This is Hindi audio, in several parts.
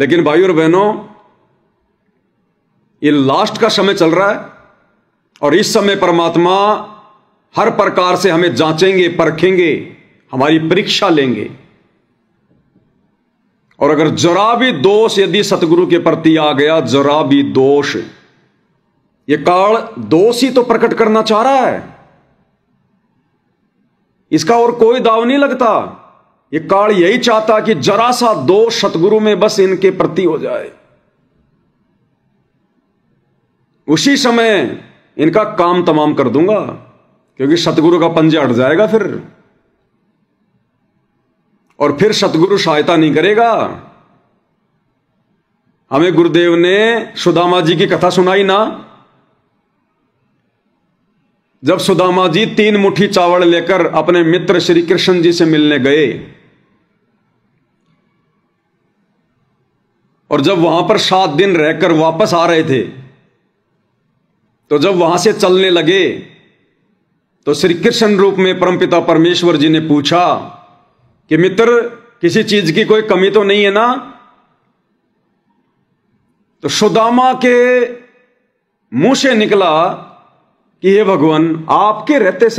लेकिन भाइयों और बहनों, ये लास्ट का समय चल रहा है और इस समय परमात्मा हर प्रकार से हमें जांचेंगे, परखेंगे, हमारी परीक्षा लेंगे। और अगर जरा भी दोष यदि सतगुरु के प्रति आ गया, जरा भी दोष, ये काल दोष ही तो प्रकट करना चाह रहा है, इसका और कोई दाव नहीं लगता। ये काल यही चाहता कि जरा सा दोष सतगुरु में बस इनके प्रति हो जाए, उसी समय इनका काम तमाम कर दूंगा, क्योंकि सतगुरु का पंजा हट जाएगा फिर, और फिर सतगुरु सहायता नहीं करेगा। हमें गुरुदेव ने सुदामा जी की कथा सुनाई ना, जब सुदामा जी 3 मुट्ठी चावल लेकर अपने मित्र श्री कृष्ण जी से मिलने गए, और जब वहां पर 7 दिन रहकर वापस आ रहे थे, तो जब वहां से चलने लगे तो श्री कृष्ण रूप में परमपिता परमेश्वर जी ने पूछा कि मित्र, किसी चीज की कोई कमी तो नहीं है ना? तो सुदामा के मुंह से निकला कि हे भगवान, आपके रहते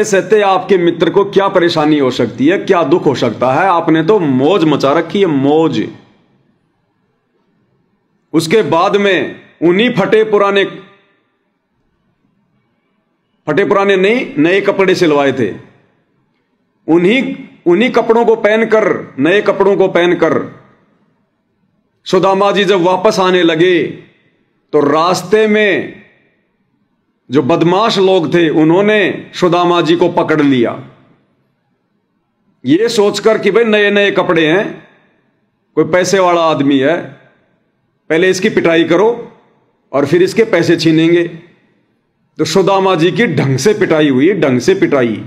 सहते आपके मित्र को क्या परेशानी हो सकती है, क्या दुख हो सकता है? आपने तो मौज मचा रखी है, मौज। उसके बाद में उन्हीं फटे पुराने नहीं, नए कपड़े सिलवाए थे, उन्हीं कपड़ों को पहनकर, नए कपड़ों को पहनकर सुदामा जी जब वापस आने लगे, तो रास्ते में जो बदमाश लोग थे उन्होंने सुदामा जी को पकड़ लिया, ये सोचकर कि भाई नए नए कपड़े हैं, कोई पैसे वाला आदमी है, पहले इसकी पिटाई करो और फिर इसके पैसे छीनेंगे। तो सुदामा जी की ढंग से पिटाई हुई, ढंग से पिटाई।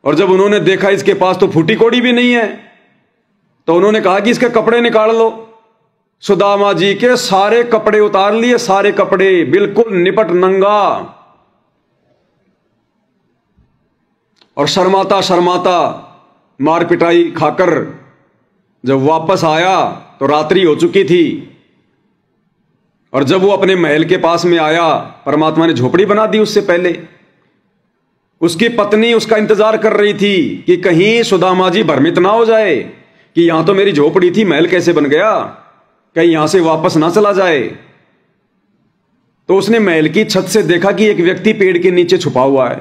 और जब उन्होंने देखा इसके पास तो फूटी कोड़ी भी नहीं है, तो उन्होंने कहा कि इसके कपड़े निकाल लो। सुदामा जी के सारे कपड़े उतार लिए, सारे कपड़े बिल्कुल निपट नंगा, और शर्माता शर्माता मार पिटाई खाकर जब वापस आया तो रात्रि हो चुकी थी। और जब वो अपने महल के पास में आया, परमात्मा ने झोपड़ी बना दी उससे पहले। उसकी पत्नी उसका इंतजार कर रही थी कि कहीं सुदामा जी भ्रमित ना हो जाए कि यहां तो मेरी झोपड़ी थी, महल कैसे बन गया, कहीं यहां से वापस ना चला जाए। तो उसने महल की छत से देखा कि एक व्यक्ति पेड़ के नीचे छुपा हुआ है।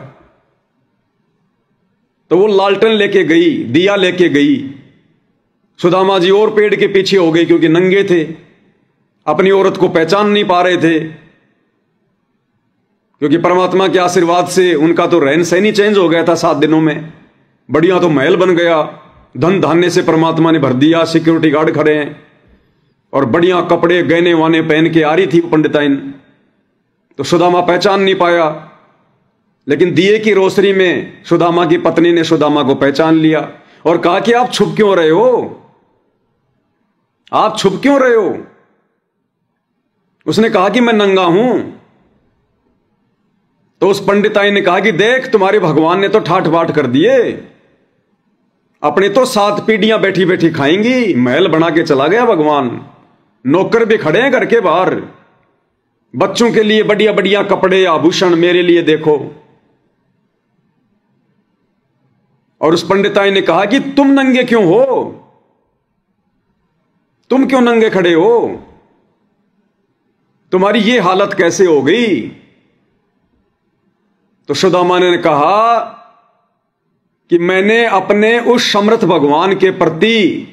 तो वो लालटेन लेके गई, दिया लेके गई। सुदामा जी और पेड़ के पीछे हो गए, क्योंकि नंगे थे, अपनी औरत को पहचान नहीं पा रहे थे, क्योंकि परमात्मा के आशीर्वाद से उनका तो रहन सहन ही चेंज हो गया था 7 दिनों में। बढ़िया तो महल बन गया, धन धान्य से परमात्मा ने भर दिया, सिक्योरिटी गार्ड खड़े हैं, और बढ़िया कपड़े गहने वाने पहन के आ रही थी पंडिताइन। तो सुदामा पहचान नहीं पाया, लेकिन दिए की रोशनी में सुदामा की पत्नी ने सुदामा को पहचान लिया और कहा कि आप छुप क्यों रहे हो, आप छुप क्यों रहे हो? उसने कहा कि मैं नंगा हूं। तो उस पंडिताई ने कहा कि देख, तुम्हारे भगवान ने तो ठाठ बाट कर दिए, अपने तो 7 पीढ़ियां बैठी बैठी खाएंगी, महल बना के चला गया भगवान। नौकर भी खड़े हैं घर के बाहर, बच्चों के लिए बढ़िया बढ़िया कपड़े आभूषण, मेरे लिए देखो। और उस पंडिताई ने कहा कि तुम नंगे क्यों हो, तुम क्यों नंगे खड़े हो, तुम्हारी ये हालत कैसे हो गई? तो सुदामा ने कहा कि मैंने अपने उस समर्थ भगवान के प्रति,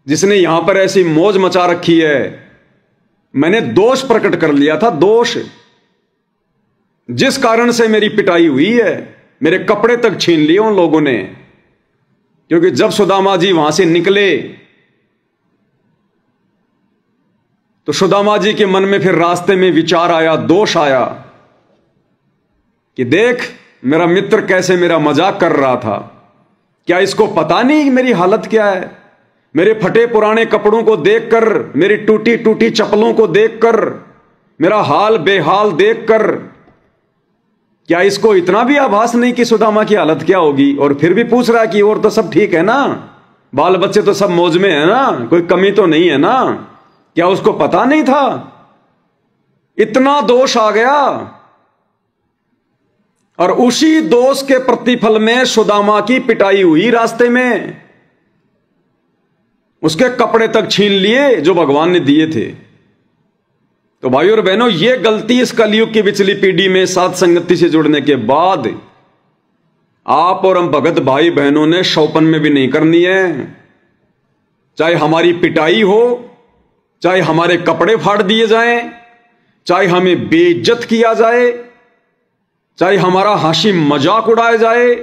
जिसने यहां पर ऐसी मौज मचा रखी है, मैंने दोष प्रकट कर लिया था, दोष, जिस कारण से मेरी पिटाई हुई है, मेरे कपड़े तक छीन लिए उन लोगों ने। क्योंकि जब सुदामा जी वहां से निकले तो सुदामा जी के मन में फिर रास्ते में विचार आया, दोष आया कि देख, मेरा मित्र कैसे मेरा मजाक कर रहा था, क्या इसको पता नहीं मेरी हालत क्या है? मेरे फटे पुराने कपड़ों को देखकर, मेरी टूटी टूटी चप्पलों को देखकर, मेरा हाल बेहाल देखकर, क्या इसको इतना भी आभास नहीं कि सुदामा की हालत क्या होगी? और फिर भी पूछ रहा है कि और तो सब ठीक है ना, बाल बच्चे तो सब मौज में है ना, कोई कमी तो नहीं है ना? क्या उसको पता नहीं था? इतना दोष आ गया। और उसी दोष के प्रतिफल में सुदामा की पिटाई हुई रास्ते में। उसके कपड़े तक छीन लिए जो भगवान ने दिए थे। तो भाइयों और बहनों, यह गलती इस कलयुग की पिछली पीढ़ी में साथ संगति से जुड़ने के बाद आप और हम भगत भाई बहनों ने शौपन में भी नहीं करनी है। चाहे हमारी पिटाई हो, चाहे हमारे कपड़े फाड़ दिए जाएं, चाहे हमें बेइज्जत किया जाए, चाहे हमारा हंसी मजाक उड़ाया जाए,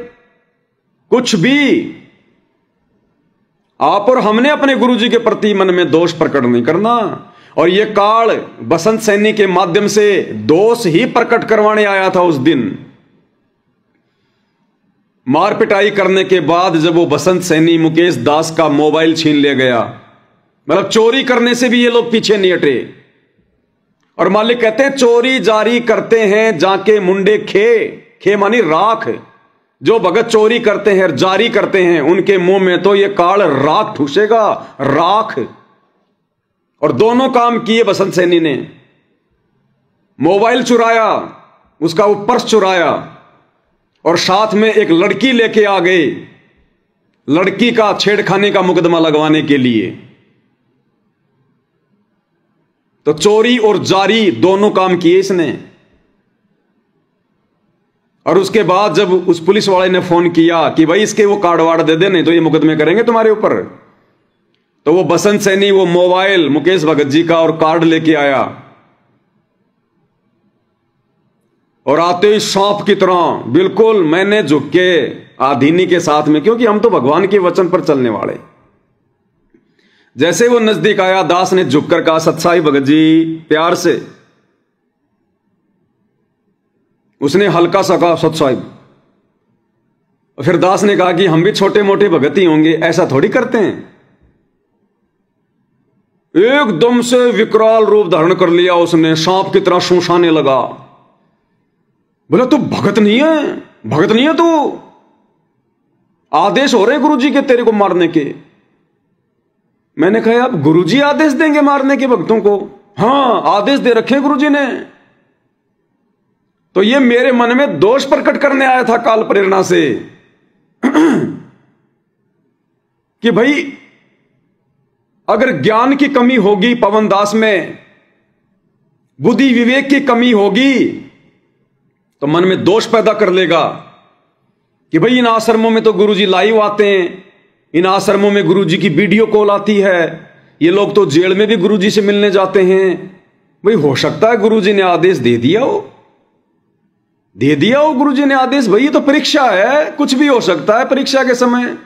कुछ भी, आप और हमने अपने गुरुजी के प्रति मन में दोष प्रकट नहीं करना। और यह काल बसंत सैनी के माध्यम से दोष ही प्रकट करवाने आया था। उस दिन मार पिटाई करने के बाद जब वो बसंत सैनी मुकेश दास का मोबाइल छीन ले गया, मतलब चोरी करने से भी ये लोग पीछे नहीं हटे। और मालिक कहते हैं चोरी जारी करते हैं जाके मुंडे खे मानी राख। जो भगत चोरी करते हैं, जारी करते हैं, उनके मुंह में तो ये काल राख ठूसेगा, राख। और दोनों काम किए बसंत सैनी ने। मोबाइल चुराया, उसका वो पर्स चुराया, और साथ में एक लड़की लेके आ गए, लड़की का छेड़खानी का मुकदमा लगवाने के लिए। तो चोरी और जारी दोनों काम किए इसने। और उसके बाद जब उस पुलिस वाले ने फोन किया कि भाई इसके वो कार्ड वार्ड दे दे, नहीं तो ये मुकदमे करेंगे तुम्हारे ऊपर, तो वो बसंत सैनी वो मोबाइल मुकेश भगत जी का और कार्ड लेके आया। और आते ही सांप की तरह बिल्कुल मैंने झुक के आधीनी के साथ में, क्योंकि हम तो भगवान के वचन पर चलने वाले। जैसे वो नजदीक आया, दास ने झुककर कहा, सत्साई भगत जी, प्यार से उसने हल्का सा कहा, सत साहिब। फिर दास ने कहा कि हम भी छोटे मोटे भगत ही होंगे, ऐसा थोड़ी करते हैं। एकदम से विकराल रूप धारण कर लिया उसने, सांप की तरह सूंसाने लगा। बोला तू भगत नहीं है, भगत नहीं है तू, आदेश हो रहे गुरुजी के तेरे को मारने के। मैंने कहा आप गुरुजी आदेश देंगे मारने के भक्तों को? हां, आदेश दे रखे गुरुजी ने। तो ये मेरे मन में दोष प्रकट करने आया था काल प्रेरणा से कि भाई अगर ज्ञान की कमी होगी पवन दास में, बुद्धि विवेक की कमी होगी, तो मन में दोष पैदा कर लेगा कि भाई इन आश्रमों में तो गुरुजी लाइव आते हैं, इन आश्रमों में गुरुजी की वीडियो कॉल आती है, ये लोग तो जेल में भी गुरुजी से मिलने जाते हैं। भाई हो सकता है गुरुजी ने आदेश दे दिया हो गुरुजी ने आदेश। भाई ये तो परीक्षा है, कुछ भी हो सकता है परीक्षा के समय।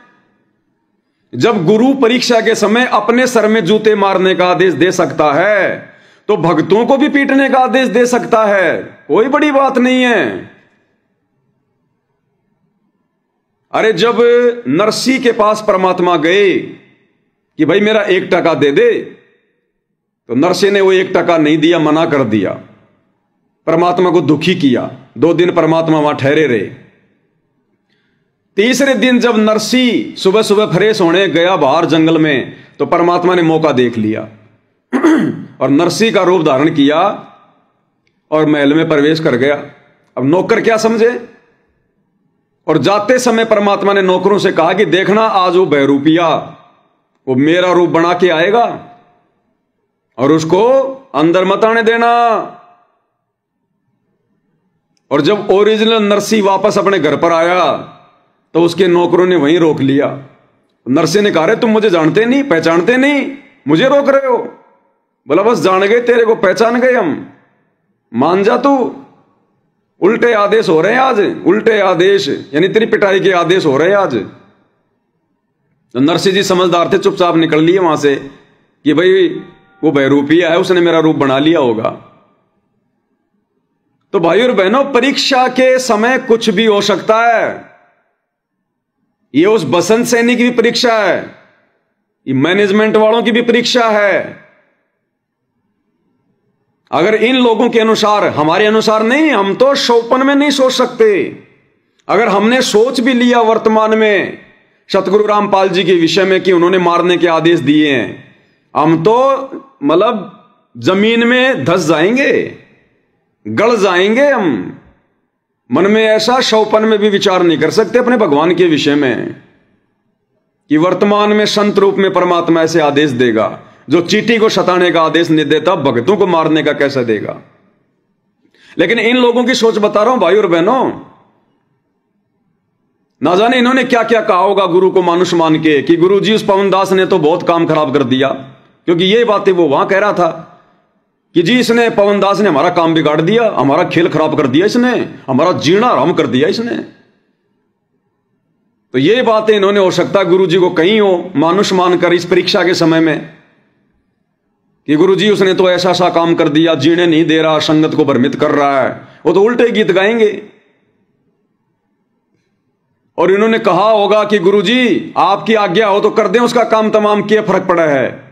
जब गुरु परीक्षा के समय अपने सर में जूते मारने का आदेश दे सकता है, तो भक्तों को भी पीटने का आदेश दे सकता है, कोई बड़ी बात नहीं है। अरे जब नरसी के पास परमात्मा गए कि भाई मेरा 1 टका दे दे, तो नरसी ने वो 1 टका नहीं दिया, मना कर दिया, परमात्मा को दुखी किया। 2 दिन परमात्मा वहां ठहरे रहे। तीसरे दिन जब नरसी सुबह सुबह फ्रेश होने गया बाहर जंगल में, तो परमात्मा ने मौका देख लिया और नरसी का रूप धारण किया और महल में प्रवेश कर गया। अब नौकर क्या समझे? और जाते समय परमात्मा ने नौकरों से कहा कि देखना आज वो बहरूपिया वो मेरा रूप बना के आएगा और उसको अंदर मत आने देना। और जब ओरिजिनल नरसी वापस अपने घर पर आया, तो उसके नौकरों ने वहीं रोक लिया। नरसी ने कहा, रे तुम मुझे जानते नहीं, पहचानते नहीं, मुझे रोक रहे हो? बोला बस जान गए, तेरे को पहचान गए हम, मान जा तू। उल्टे आदेश हो रहे हैं आज, उल्टे आदेश यानी तेरी पिटाई के आदेश हो रहे हैं आज। तो नरसी जी समझदार थे, चुपचाप निकल लिए वहां से कि भाई वो बहरूपिया है, उसने मेरा रूप बना लिया होगा। तो भाई और बहनों, परीक्षा के समय कुछ भी हो सकता है। ये उस बसंत सैनी की भी परीक्षा है, ये मैनेजमेंट वालों की भी परीक्षा है। अगर इन लोगों के अनुसार, हमारे अनुसार नहीं, हम तो शौपन में नहीं सोच सकते। अगर हमने सोच भी लिया वर्तमान में सतगुरु रामपाल जी के विषय में कि उन्होंने मारने के आदेश दिए हैं, हम तो मतलब जमीन में धस जाएंगे, गल जाएंगे। हम मन में ऐसा शौपन में भी विचार नहीं कर सकते अपने भगवान के विषय में कि वर्तमान में संत रूप में परमात्मा ऐसे आदेश देगा। जो चींटी को सताने का आदेश नहीं देता, भक्तों को मारने का कैसे देगा। लेकिन इन लोगों की सोच बता रहा हूं भाई और बहनों, ना जाने इन्होंने क्या क्या कहा होगा गुरु को मानुष मान के कि गुरु जी उस पवनदास ने तो बहुत काम खराब कर दिया। क्योंकि ये बातें वो वहां कह रहा था कि जी इसने, पवनदास ने हमारा काम बिगाड़ दिया, हमारा खेल खराब कर दिया इसने, हमारा जीना हराम कर दिया इसने। तो ये बातें इन्होंने हो सकता गुरु जी को कहीं हो मानुष मानकर इस परीक्षा के समय में कि गुरु जी उसने तो ऐसा सा काम कर दिया, जीने नहीं दे रहा, संगत को भ्रमित कर रहा है। वो तो उल्टे गीत गाएंगे। और इन्होंने कहा होगा कि गुरु जी आपकी आज्ञा हो तो कर दें उसका काम तमाम, क्या फर्क पड़ा है।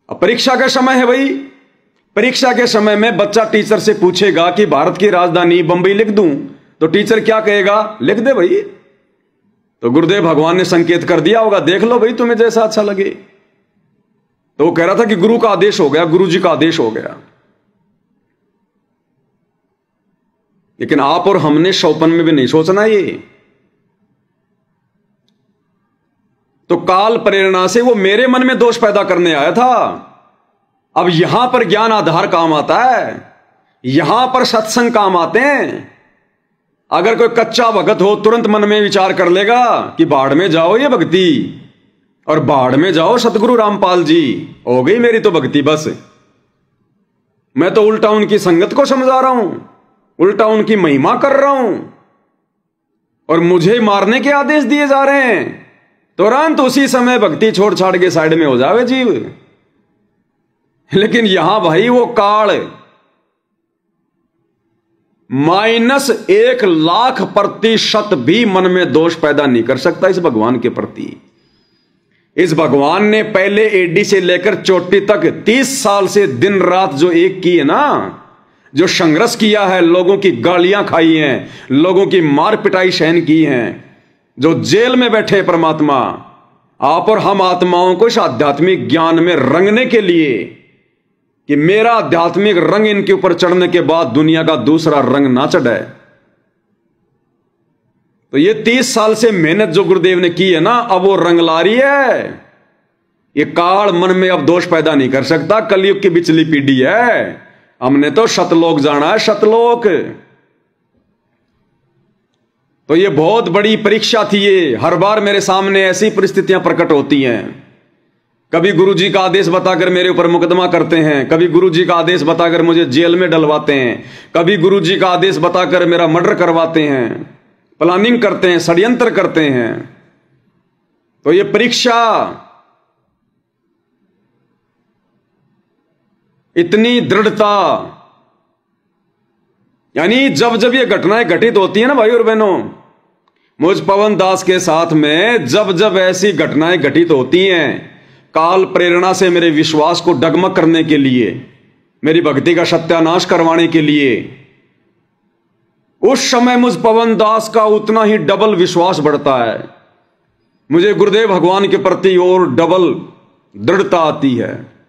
अब परीक्षा का समय है भाई, परीक्षा के समय में बच्चा टीचर से पूछेगा कि भारत की राजधानी बंबई लिख दूं, तो टीचर क्या कहेगा, लिख दे भाई। तो गुरुदेव भगवान ने संकेत कर दिया होगा, देख लो भाई तुम्हें जैसा अच्छा लगे। तो वो कह रहा था कि गुरु का आदेश हो गया, गुरु जी का आदेश हो गया। लेकिन आप और हमने शौपन में भी नहीं सोचना ये। तो काल प्रेरणा से वो मेरे मन में दोष पैदा करने आया था। अब यहां पर ज्ञान आधार काम आता है, यहां पर सत्संग काम आते हैं। अगर कोई कच्चा भगत हो तुरंत मन में विचार कर लेगा कि बाढ़ में जाओ ये भक्ति, और बाढ़ में जाओ सतगुरु रामपाल जी, हो गई मेरी तो भक्ति बस। मैं तो उल्टा उनकी संगत को समझा रहा हूं, उल्टा उनकी महिमा कर रहा हूं, और मुझे मारने के आदेश दिए जा रहे हैं। तुरंत उसी समय भक्ति छोड़ छाड़ के साइड में हो जावे जीव। लेकिन यहां भाई वो काल -1,00,000% भी मन में दोष पैदा नहीं कर सकता इस भगवान के प्रति। इस भगवान ने पहले एडी से लेकर चोटी तक 30 साल से दिन रात जो एक की है ना, जो संघर्ष किया है, लोगों की गालियां खाई हैं, लोगों की मार पिटाई सहन की हैं, जो जेल में बैठे परमात्मा, आप और हम आत्माओं को इस आध्यात्मिक ज्ञान में रंगने के लिए कि मेरा आध्यात्मिक रंग इनके ऊपर चढ़ने के बाद दुनिया का दूसरा रंग ना चढ़े। तो ये 30 साल से मेहनत जो गुरुदेव ने की है ना, अब वो रंग ला रही है। ये काल मन में अब दोष पैदा नहीं कर सकता। कलयुग की बिचली पीढ़ी है, हमने तो शतलोक जाना है, शतलोक। तो ये बहुत बड़ी परीक्षा थी ये। हर बार मेरे सामने ऐसी परिस्थितियां प्रकट होती हैं। कभी गुरुजी का आदेश बताकर मेरे ऊपर मुकदमा करते हैं, कभी गुरुजी का आदेश बताकर मुझे जेल में डलवाते हैं, कभी गुरुजी का आदेश बताकर मेरा मर्डर करवाते हैं, प्लानिंग करते हैं, षड्यंत्र करते हैं। तो ये परीक्षा इतनी दृढ़ता, यानी जब जब ये घटनाएं घटित होती है ना भाई और बहनों, मुझ पवन दास के साथ में जब जब ऐसी घटनाएं घटित होती हैं, काल प्रेरणा से मेरे विश्वास को डगमग करने के लिए, मेरी भक्ति का सत्यानाश करवाने के लिए, उस समय मुझ पवन दास का उतना ही डबल विश्वास बढ़ता है। मुझे गुरुदेव भगवान के प्रति और डबल दृढ़ता आती है।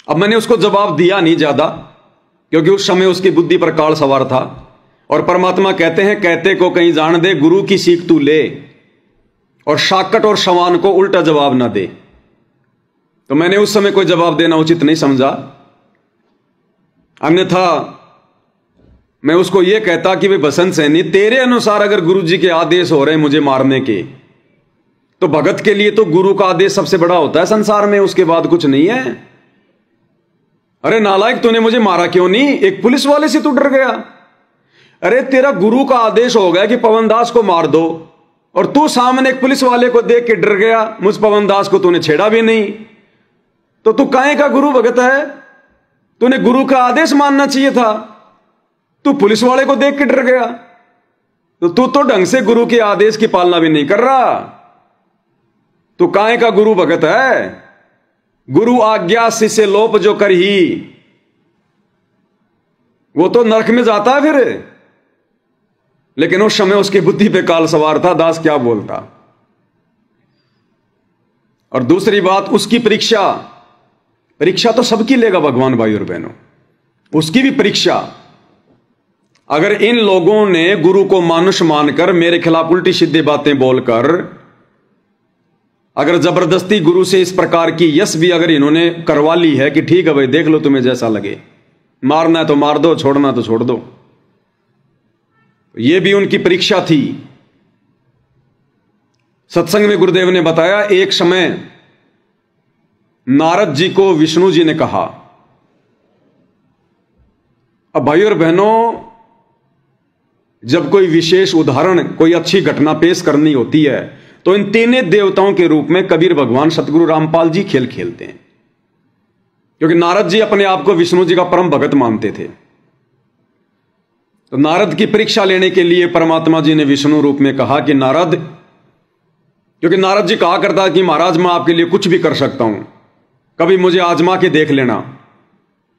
अब मैंने उसको जवाब दिया नहीं ज्यादा, क्योंकि उस समय उसकी बुद्धि पर काल सवार था। और परमात्मा कहते हैं, कहते को कहीं जान दे, गुरु की सीख तू ले, और शाकट और सवान को उल्टा जवाब ना दे। तो मैंने उस समय कोई जवाब देना उचित नहीं समझा। अन्यथा मैं उसको यह कहता कि भाई बसंत सैनी, तेरे अनुसार अगर गुरु जी के आदेश हो रहे हैं मुझे मारने के, तो भगत के लिए तो गुरु का आदेश सबसे बड़ा होता है संसार में, उसके बाद कुछ नहीं है। अरे नालायक, तूने मुझे मारा क्यों नहीं? एक पुलिस वाले से तू डर गया। अरे तेरा गुरु का आदेश हो गया कि पवनदास को मार दो, और तू सामने एक पुलिस वाले को देख के डर गया। मुझ पवनदास को तूने छेड़ा भी नहीं, तो तू काहे का गुरु भगत है? तूने गुरु का आदेश मानना चाहिए था, तू पुलिस वाले को देख के डर गया। तो तू तो ढंग से गुरु के आदेश की पालना भी नहीं कर रहा, तू काहे का गुरु भगत है? गुरु आज्ञा शिष्य लोप जो कर ही, वो तो नरक में जाता है फिर। लेकिन उस समय उसकी बुद्धि पे काल सवार था, दास क्या बोलता। और दूसरी बात, उसकी परीक्षा तो सबकी लेगा भगवान भाई और बहनों, उसकी भी परीक्षा। अगर इन लोगों ने गुरु को मानुष मानकर मेरे खिलाफ उल्टी सीधी बातें बोलकर, अगर जबरदस्ती गुरु से इस प्रकार की यश भी अगर इन्होंने करवा ली है कि ठीक है भाई देख लो तुम्हें जैसा लगे, मारना है तो मार दो, छोड़ना तो छोड़ दो, यह भी उनकी परीक्षा थी। सत्संग में गुरुदेव ने बताया, एक समय नारद जी को विष्णु जी ने कहा। अब भाई और बहनों, जब कोई विशेष उदाहरण, कोई अच्छी घटना पेश करनी होती है तो इन तीनों देवताओं के रूप में कबीर भगवान सतगुरु रामपाल जी खेल खेलते हैं, क्योंकि नारद जी अपने आप को विष्णु जी का परम भगत मानते थे। तो नारद की परीक्षा लेने के लिए परमात्मा जी ने विष्णु रूप में कहा कि नारद, क्योंकि नारद जी कहा करता कि महाराज मैं आपके लिए कुछ भी कर सकता हूं, कभी मुझे आजमा के देख लेना।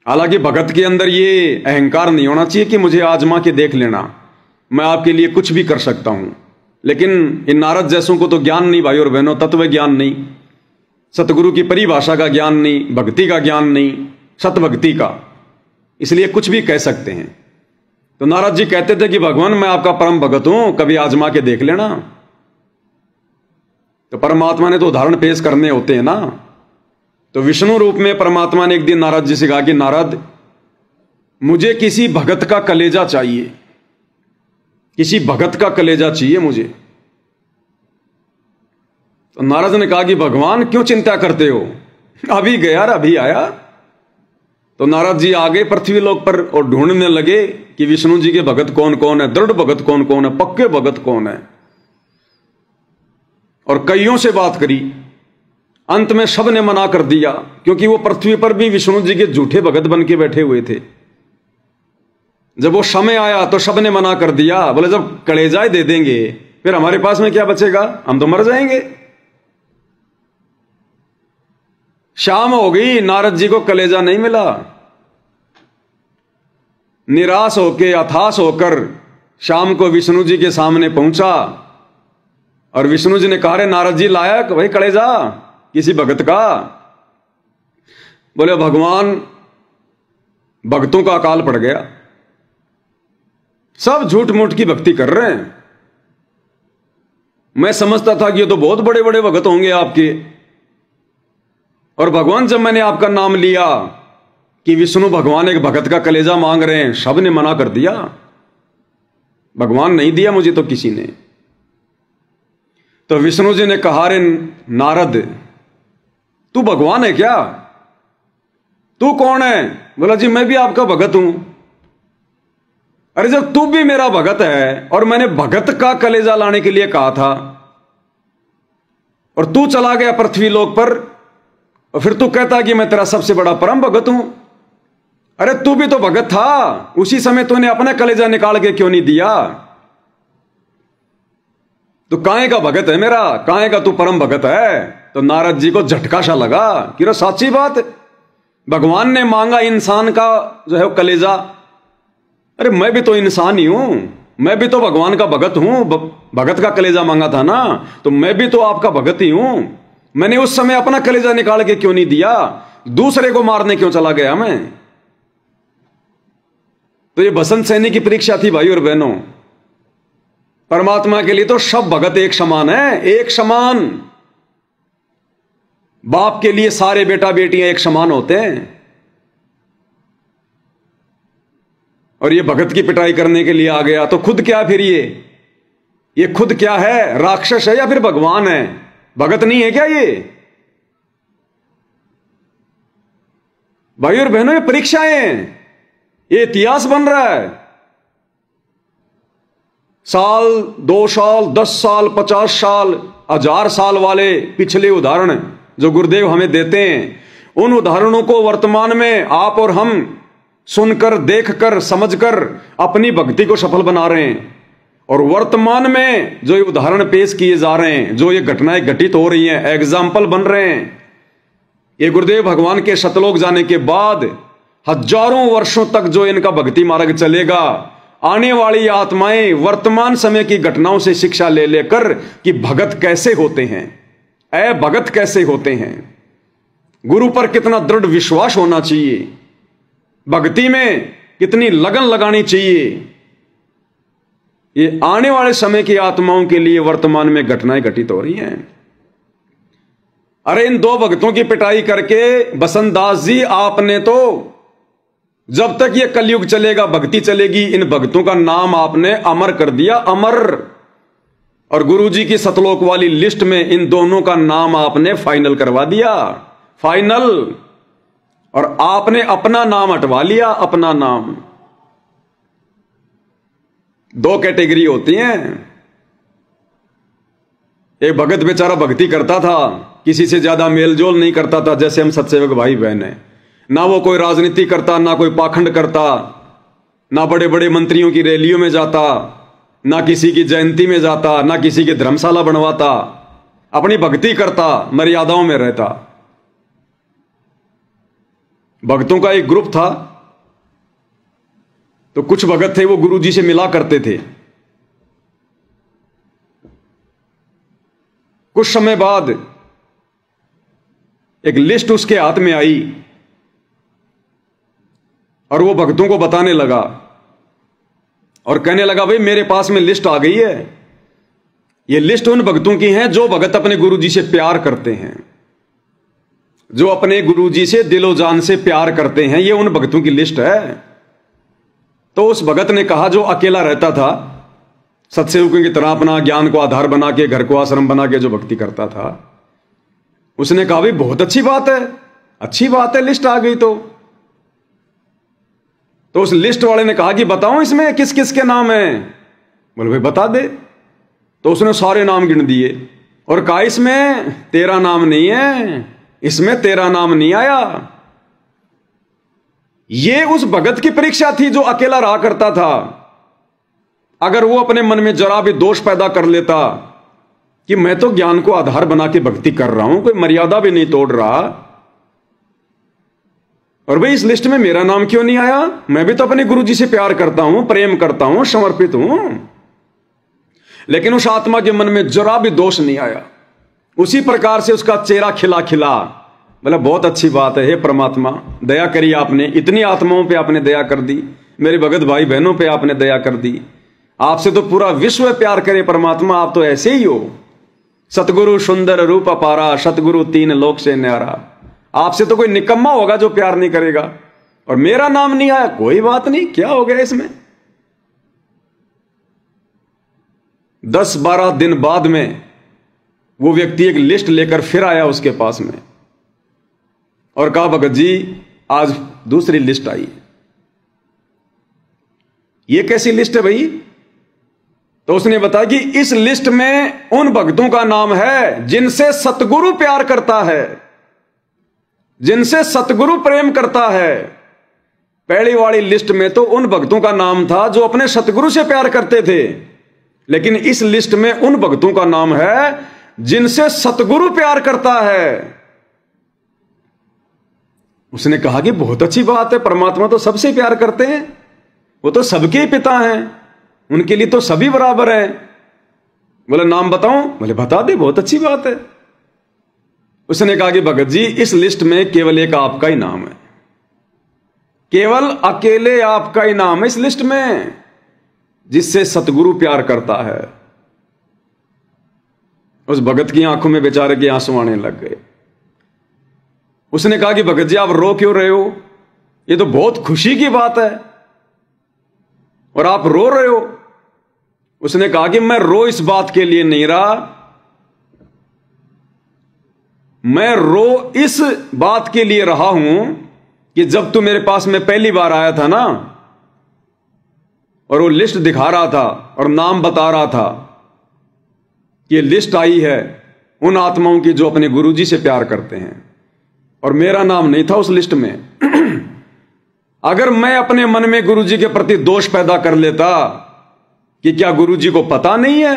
हालांकि भगत के अंदर ये अहंकार नहीं होना चाहिए कि मुझे आजमा के देख लेना, मैं आपके लिए कुछ भी कर सकता हूं। लेकिन इन नारद जैसों को तो ज्ञान नहीं भाई और बहनों, तत्व ज्ञान नहीं, सतगुरु की परिभाषा का ज्ञान नहीं, भक्ति का ज्ञान नहीं, सतभक्ति का, इसलिए कुछ भी कह सकते हैं। तो नारद जी कहते थे कि भगवान मैं आपका परम भगत हूं, कभी आजमा के देख लेना। तो परमात्मा ने तो उदाहरण पेश करने होते हैं ना। तो विष्णु रूप में परमात्मा ने एक दिन नारद जी से कहा कि नारद, मुझे किसी भगत का कलेजा चाहिए, किसी भगत का कलेजा चाहिए मुझे। तो नारद ने कहा कि भगवान क्यों चिंता करते हो, अभी गया और अभी आया। तो नारद जी आगे पृथ्वी लोक पर और ढूंढने लगे कि विष्णु जी के भगत कौन कौन है, दृढ़ भगत कौन कौन है, पक्के भगत कौन है। और कईयों से बात करी, अंत में सब ने मना कर दिया, क्योंकि वो पृथ्वी पर भी विष्णु जी के झूठे भगत बन के बैठे हुए थे। जब वो समय आया तो सब ने मना कर दिया, बोले जब कलेजा ही दे देंगे फिर हमारे पास में क्या बचेगा, हम तो मर जाएंगे। शाम हो गई, नारद जी को कलेजा नहीं मिला। निराश होके, अथाश होकर शाम को विष्णु जी के सामने पहुंचा और विष्णु जी ने कहा, रे नारद जी लायक भाई कलेजा किसी भगत का। बोले भगवान भक्तों का अकाल पड़ गया, सब झूठ मूठ की भक्ति कर रहे हैं। मैं समझता था कि ये तो बहुत बड़े बड़े भगत होंगे आपके, और भगवान जब मैंने आपका नाम लिया कि विष्णु भगवान एक भगत का कलेजा मांग रहे हैं, सब ने मना कर दिया। भगवान नहीं दिया मुझे तो किसी ने। तो विष्णु जी ने कहा, रे नारद तू भगवान है क्या, तू कौन है। बोला जी मैं भी आपका भगत हूं। अरे जब तू भी मेरा भगत है और मैंने भगत का कलेजा लाने के लिए कहा था और तू चला गया पृथ्वी लोक पर, और फिर तू कहता कि मैं तेरा सबसे बड़ा परम भगत हूं। अरे तू भी तो भगत था, उसी समय तूने अपना कलेजा निकाल के क्यों नहीं दिया। तू काहे का भगत है मेरा, काहे का तू परम भगत है। तो नारद जी को झटका सा लगा कि रो साची बात, भगवान ने मांगा इंसान का जो है कलेजा। अरे मैं भी तो इंसान ही हूं, मैं भी तो भगवान का भगत हूं, भगत का कलेजा मांगा था ना, तो मैं भी तो आपका भगत ही हूं। मैंने उस समय अपना कलेजा निकाल के क्यों नहीं दिया, दूसरे को मारने क्यों चला गया मैं। तो ये बसंत सैनी की परीक्षा थी भाई और बहनों। परमात्मा के लिए तो सब भगत एक समान है, एक समान। बाप के लिए सारे बेटा बेटियां एक समान होते हैं। और ये भगत की पिटाई करने के लिए आ गया तो खुद क्या, फिर ये खुद क्या है, राक्षस है या फिर भगवान है, भगत नहीं है क्या ये। भाई और बहनों ये परीक्षाएं, ये इतिहास बन रहा है। साल 2 साल 10 साल 50 साल 1000 साल वाले पिछले उदाहरण जो गुरुदेव हमें देते हैं, उन उदाहरणों को वर्तमान में आप और हम सुनकर, देखकर, समझकर अपनी भक्ति को सफल बना रहे हैं। और वर्तमान में जो ये उदाहरण पेश किए जा रहे हैं, जो ये घटनाएं घटित हो रही हैं, एग्जाम्पल बन रहे हैं ये गुरुदेव भगवान के शतलोक जाने के बाद हजारों वर्षों तक जो इनका भक्ति मार्ग चलेगा, आने वाली आत्माएं वर्तमान समय की घटनाओं से शिक्षा ले लेकर कि भगत कैसे होते हैं, भगत कैसे होते हैं, गुरु पर कितना दृढ़ विश्वास होना चाहिए, भक्ति में कितनी लगन लगानी चाहिए, ये आने वाले समय की आत्माओं के लिए वर्तमान में घटनाएं घटित हो रही हैं। अरे इन दो भक्तों की पिटाई करके बसंत दास जी आपने तो, जब तक ये कलयुग चलेगा भक्ति चलेगी, इन भक्तों का नाम आपने अमर कर दिया, अमर। और गुरुजी की सतलोक वाली लिस्ट में इन दोनों का नाम आपने फाइनल करवा दिया, फाइनल। और आपने अपना नाम हटवा लिया, अपना नाम। दो कैटेगरी होती हैं। एक भगत बेचारा भक्ति करता था, किसी से ज्यादा मेलजोल नहीं करता था, जैसे हम सत्सेवक भाई बहन हैं। ना वो कोई राजनीति करता, ना कोई पाखंड करता, ना बड़े बड़े मंत्रियों की रैलियों में जाता, ना किसी की जयंती में जाता, ना किसी की धर्मशाला बनवाता, अपनी भक्ति करता, मर्यादाओं में रहता। भक्तों का एक ग्रुप था, तो कुछ भगत थे वो गुरुजी से मिला करते थे। कुछ समय बाद एक लिस्ट उसके हाथ में आई और वो भक्तों को बताने लगा और कहने लगा, भाई मेरे पास में लिस्ट आ गई है। ये लिस्ट उन भक्तों की है जो भगत अपने गुरुजी से प्यार करते हैं, जो अपने गुरुजी से दिलो जान से प्यार करते हैं, ये उन भक्तों की लिस्ट है। तो उस भगत ने कहा, जो अकेला रहता था, सत्सेवकों की तरह अपना ज्ञान को आधार बना के, घर को आश्रम बना के जो भक्ति करता था, उसने कहा, भाई बहुत अच्छी बात है, अच्छी बात है, लिस्ट आ गई। तो उस लिस्ट वाले ने कहा कि बताओ इसमें किस किस के नाम हैं। बोले भाई बता दे। तो उसने सारे नाम गिन दिए और कहा, इसमें तेरा नाम नहीं है, इसमें तेरा नाम नहीं आया। ये उस भगत की परीक्षा थी जो अकेला रहा करता था। अगर वो अपने मन में जरा भी दोष पैदा कर लेता कि मैं तो ज्ञान को आधार बना के भक्ति कर रहा हूं, कोई मर्यादा भी नहीं तोड़ रहा, और भाई इस लिस्ट में मेरा नाम क्यों नहीं आया, मैं भी तो अपने गुरुजी से प्यार करता हूं, प्रेम करता हूं, समर्पित हूं। लेकिन उस आत्मा के मन में जरा भी दोष नहीं आया। उसी प्रकार से उसका चेहरा खिला खिला। बोला बहुत अच्छी बात है, हे परमात्मा, दया करी आपने, इतनी आत्माओं पे आपने दया कर दी, मेरे भगत भाई बहनों पे आपने दया कर दी। आपसे तो पूरा विश्व प्यार करे परमात्मा, आप तो ऐसे ही हो। सतगुरु सुंदर रूप अपारा, सतगुरु तीन लोक से न्यारा। आपसे तो कोई निकम्मा होगा जो प्यार नहीं करेगा, और मेरा नाम नहीं आया, कोई बात नहीं, क्या हो गया इसमें। 10-12 दिन बाद में वो व्यक्ति एक लिस्ट लेकर फिर आया उसके पास में और कहा, भगत जी आज दूसरी लिस्ट आई। ये कैसी लिस्ट है भाई? तो उसने बताया कि इस लिस्ट में उन भक्तों का नाम है जिनसे सतगुरु प्यार करता है, जिनसे सतगुरु प्रेम करता है। पहली वाली लिस्ट में तो उन भक्तों का नाम था जो अपने सतगुरु से प्यार करते थे, लेकिन इस लिस्ट में उन भक्तों का नाम है जिनसे सतगुरु प्यार करता है। उसने कहा कि बहुत अच्छी बात है, परमात्मा तो सबसे प्यार करते हैं, वो तो सबके पिता हैं, उनके लिए तो सभी बराबर हैं। बोले नाम बताऊं? बोले बता दे, बहुत अच्छी बात है। उसने कहा कि भगत जी इस लिस्ट में केवल एक आपका ही नाम है, केवल अकेले आपका ही नाम है इस लिस्ट में, जिससे सतगुरु प्यार करता है। उस भगत की आंखों में बेचारे के आंसू आने लग गए। उसने कहा कि भगत जी आप रो क्यों रहे हो, ये तो बहुत खुशी की बात है और आप रो रहे हो। उसने कहा कि मैं रो इस बात के लिए नहीं रहा, मैं रो इस बात के लिए रहा हूं कि जब तू मेरे पास में पहली बार आया था ना, और वो लिस्ट दिखा रहा था और नाम बता रहा था कि ये लिस्ट आई है उन आत्माओं की जो अपने गुरुजी से प्यार करते हैं, और मेरा नाम नहीं था उस लिस्ट में। अगर मैं अपने मन में गुरुजी के प्रति दोष पैदा कर लेता कि क्या गुरुजी को पता नहीं है,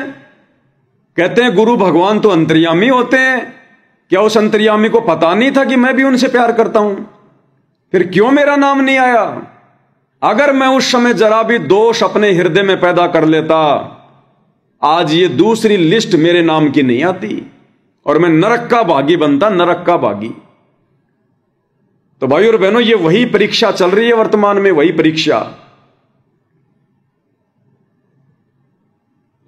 कहते हैं गुरु भगवान तो अंतर्यामी होते हैं, क्या उस अंतर्यामी को पता नहीं था कि मैं भी उनसे प्यार करता हूं? फिर क्यों मेरा नाम नहीं आया? अगर मैं उस समय जरा भी दोष अपने हृदय में पैदा कर लेता, आज ये दूसरी लिस्ट मेरे नाम की नहीं आती और मैं नरक का भागी बनता, नरक का भागी। तो भाई और बहनों, ये वही परीक्षा चल रही है वर्तमान में, वही परीक्षा।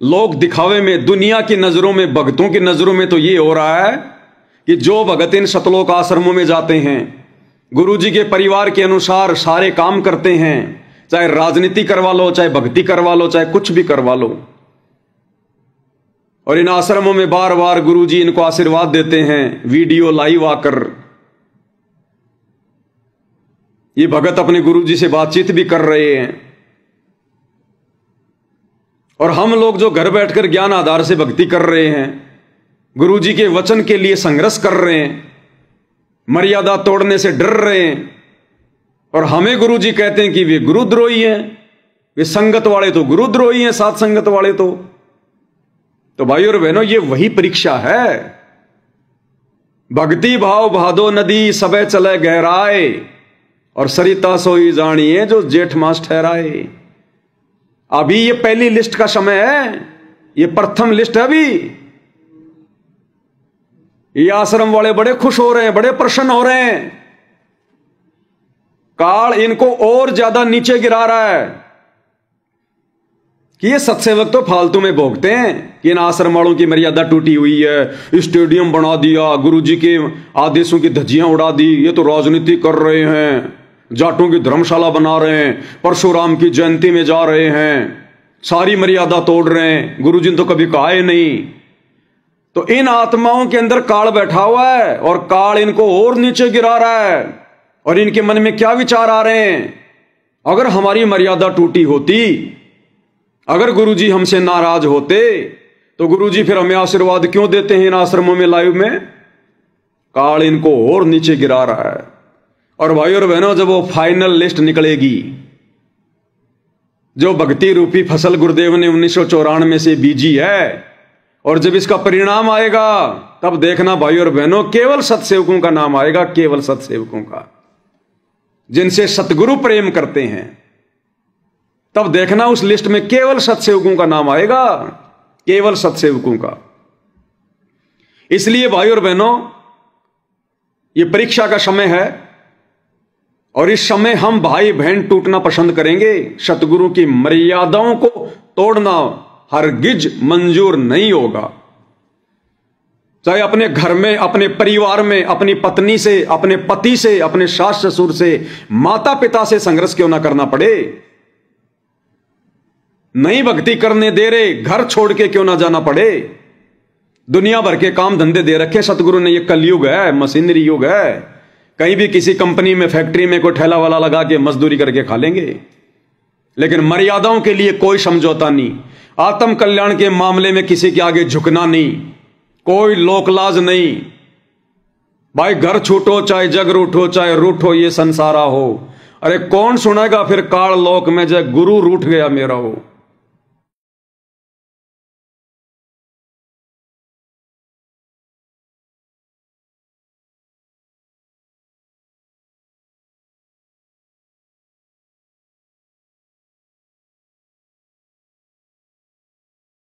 लोग दिखावे में, दुनिया की नजरों में, भक्तों की नजरों में तो ये हो रहा है कि जो भगत इन सतलोक आश्रमों में जाते हैं, गुरुजी के परिवार के अनुसार सारे काम करते हैं, चाहे राजनीति करवा लो, चाहे भक्ति करवा लो, चाहे कुछ भी करवा लो, और इन आश्रमों में बार बार गुरुजी इनको आशीर्वाद देते हैं, वीडियो लाइव आकर। ये भगत अपने गुरुजी से बातचीत भी कर रहे हैं, और हम लोग जो घर बैठकर ज्ञान आधार से भक्ति कर रहे हैं, गुरुजी के वचन के लिए संघर्ष कर रहे हैं, मर्यादा तोड़ने से डर रहे हैं, और हमें गुरुजी कहते हैं कि वे गुरुद्रोही हैं, वे संगत वाले तो गुरुद्रोही हैं, साथ संगत वाले तो भाई और बहनों, ये वही परीक्षा है। भक्ति भाव भादो नदी सबे चले गहराए, और सरिता सोई जानिए जो जेठ मास ठहराए। अभी ये पहली लिस्ट का समय है, ये प्रथम लिस्ट है। अभी ये आश्रम वाले बड़े खुश हो रहे हैं, बड़े प्रसन्न हो रहे हैं। काल इनको और ज्यादा नीचे गिरा रहा है कि ये सत्सेवक तो फालतू में भोगते हैं कि इन आश्रम वालों की मर्यादा टूटी हुई है, स्टेडियम बना दिया, गुरुजी के आदेशों की धज्जियां उड़ा दी, ये तो राजनीति कर रहे हैं, जाटों की धर्मशाला बना रहे हैं, परशुराम की जयंती में जा रहे हैं, सारी मर्यादा तोड़ रहे हैं, गुरुजी ने तो कभी कहा ही नहीं। तो इन आत्माओं के अंदर काल बैठा हुआ है और काल इनको और नीचे गिरा रहा है। और इनके मन में क्या विचार आ रहे हैं? अगर हमारी मर्यादा टूटी होती, अगर गुरुजी हमसे नाराज होते, तो गुरुजी फिर हमें आशीर्वाद क्यों देते हैं इन आश्रमों में लाइव में? काल इनको और नीचे गिरा रहा है। और भाई और बहनों, जब वो फाइनल लिस्ट निकलेगी, जो भक्ति रूपी फसल गुरुदेव ने 1994 से बीजी है, और जब इसका परिणाम आएगा, तब देखना भाई और बहनों, केवल सत्सेवकों का नाम आएगा, केवल सत्सेवकों का, जिनसे सतगुरु प्रेम करते हैं। तब देखना उस लिस्ट में केवल सत्सेवकों का नाम आएगा, केवल सत्सेवकों का। इसलिए भाई और बहनों, यह परीक्षा का समय है, और इस समय हम भाई बहन टूटना पसंद करेंगे। सतगुरु की मर्यादाओं को तोड़ना हरगिज मंजूर नहीं होगा। चाहे अपने घर में, अपने परिवार में, अपनी पत्नी से, अपने पति से, अपने सास ससुर से, माता पिता से संघर्ष क्यों ना करना पड़े। नहीं भक्ति करने दे रहे, घर छोड़ के क्यों ना जाना पड़े। दुनिया भर के काम धंधे दे रखे सतगुरु ने। ये कलयुग है, मशीनरी युग है। कहीं भी किसी कंपनी में, फैक्ट्री में कोई ठेला वाला लगा के मजदूरी करके खा लेंगे, लेकिन मर्यादाओं के लिए कोई समझौता नहीं। आत्म कल्याण के मामले में किसी के आगे झुकना नहीं, कोई लोकलाज नहीं। भाई घर छूटो, चाहे जग रूठो, चाहे रूठो ये संसारा हो। अरे कौन सुनेगा फिर काल लोक में जब गुरु रूठ गया मेरा हो।